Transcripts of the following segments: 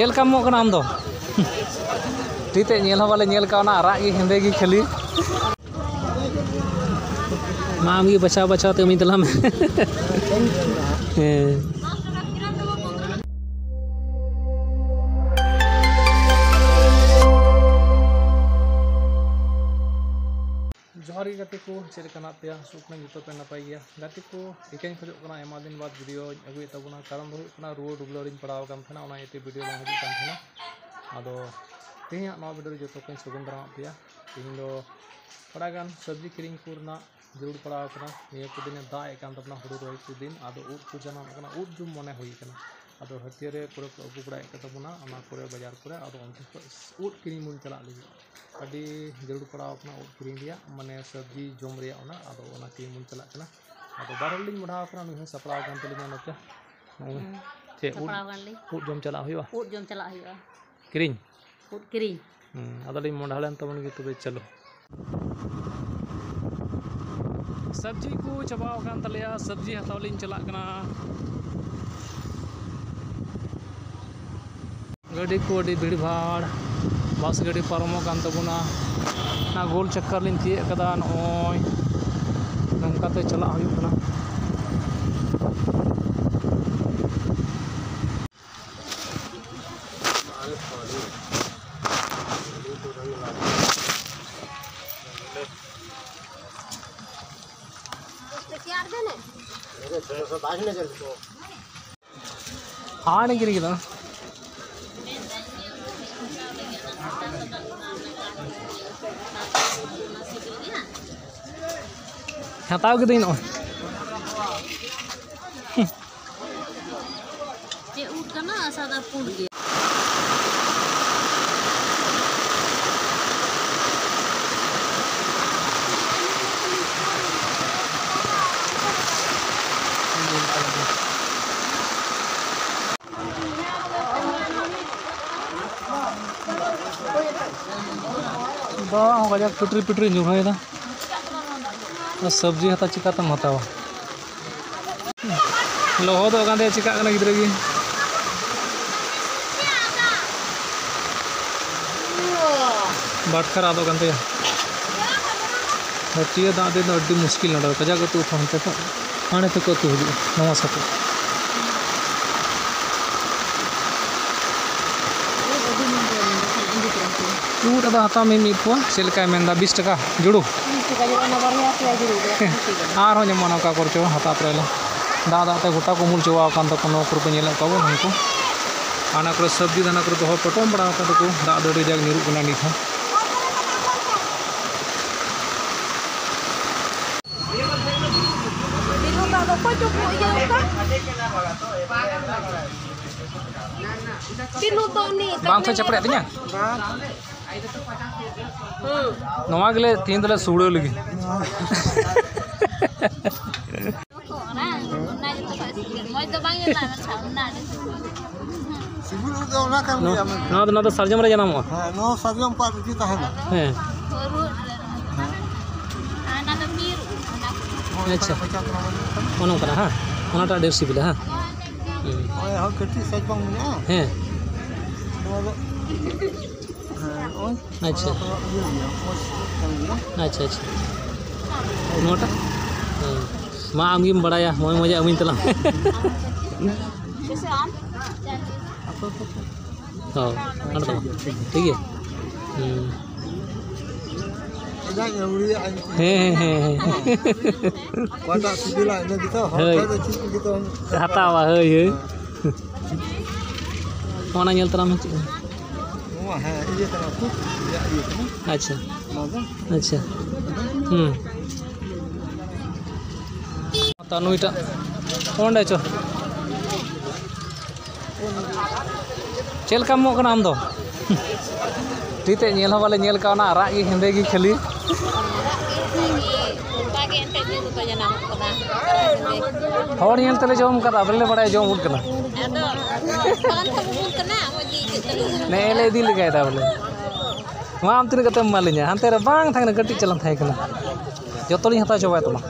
चलका मो कना आम दो तीते नेल वाले नेल का ना आराग गी हेंदे गी खाली माम गी बचाव बचाव ते उम्मीद लम जोहार गे गाते को चलना पे सुखना जो पे नपाय गया गाते को इकाई खोजना एमा दिन बाद वीडियो अगुए तबना कारण हो रुआ डुबलो रिन पड़ाव वीडियो बा हजूँ अदो तेना ना वीडियो जो को सगुन दाराम पे तीन थोड़ा सब्जी किरिंग को जरूर पड़ाव निया को दिन दाग तबना हुड़ू रोय को दिन अदो उद को जाना उद जो मने होना अदो हटियारे पूरे को अगू बड़ा तबना बाजार को अदो उद किरिंग बन चला लगे अभी जरूर पड़ाव उद किरिंग माने सब्जी जम अदो किरिंग बन चलना अदो बार लिंग बढ़ाव नुई सपड़ाव नोते चे उद जम चला किरिंग उद किरिंग अदो लिंग मोढ़ा लेन तबन गे तबे चलो सब्जी को चबाव तलिया सब्जी हताव लिंग चलना गाड़ी को अड़ी भीड़ भाड़ बस गाड़ी पारमो तबना ना गोल चक्कर लिंग तीय कदा नय नौकाते चला हुयुकना हाँ गिरी हताव के दिन गजब पिटरी पिटरी जुड़ेदा सब्जी हता चिकातम हतावा लहद चिका गिद्रा की बाटखर आदो हटिया दाँत अभी मुश्किल ना कजाक अतु हानते तो हाँ तक अतु हजू नवा साथे उद अदा हता में मिदवा चलका मेनदा 20 टका जुड़ू और नमो नौका करचो हता प्रेला दा दाते गोटा को मूल चवा तक नौकर को नेल कबो हमको आना को सब्जी दाना को दो पटम बड़ा को दा दड़ी जाग निरु कना निथ बांग से चपड़े तिया नवा गले तीन दले सुड़ो लगी ना तो सरजम रे जनाम नो सरजम पार जी तहना हैं अच्छा ओनो करा हां ओनाटा डेर सिबिला हां ओए ह कटी सज बांग ना हैं अच्छा अच्छा अच्छा नोटा मा आमगी बड़ाया मोय मजा अमिन तला हां अनता ठीक है कोटा सिबिला ने दितो हता चीज दितो हतावा हे कोना नेल तला में अच्छा अच्छा तनुईटा ओंडे चो चलका मो कना आम दो तीते नेल वाले नेल का ना आराग गी हेंदे गी खाली हर नेल तले जम कदा बले बड़ा जम उठ कना नेले दी लगाय दा बोले मा आम तीन कते मालिnya हानते रे बांग थांगना कटी चलन थाय कना जतो लिन हता चबाय तमा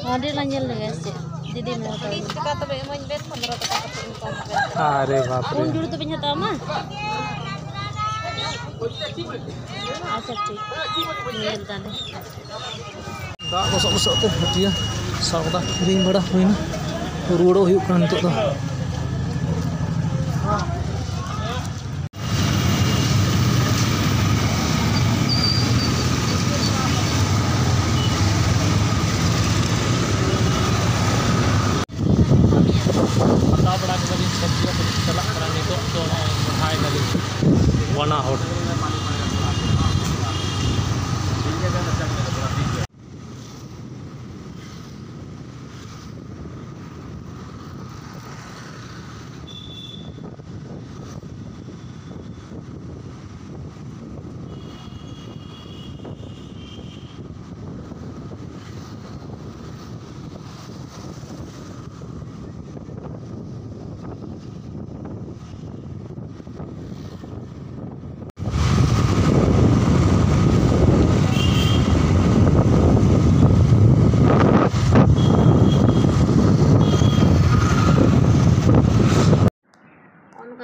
Ada lanjut lagi sih. Jadi mau tahu. Kita tapi emang bet 15 taka per income. Are baap Pun re. dulu tuh punya tama. Acha ठीक मिलता है Dak gosok-gosok teh dia sauda kiring bada huina. Ruodo huyuk kan nitok do. Hata bada ke bali sabji ko chala kara nitok to hai dali. Wana hot.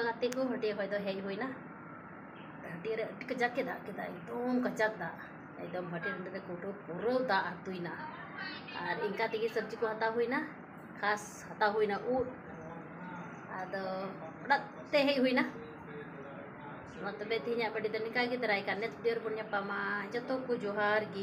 Hati ko hati hoy do hei hoy na hati re kejak ke da एकदम kejak da एकदम hati re koto puro da atuina ar inka tegi sabji ko hata hoy na khas hata hoy na u ado dak te hei hoy na मतलब बेतिया बड़ी तनिका की तरह करने तो देर पुण्य पमा जतो को जोहार गी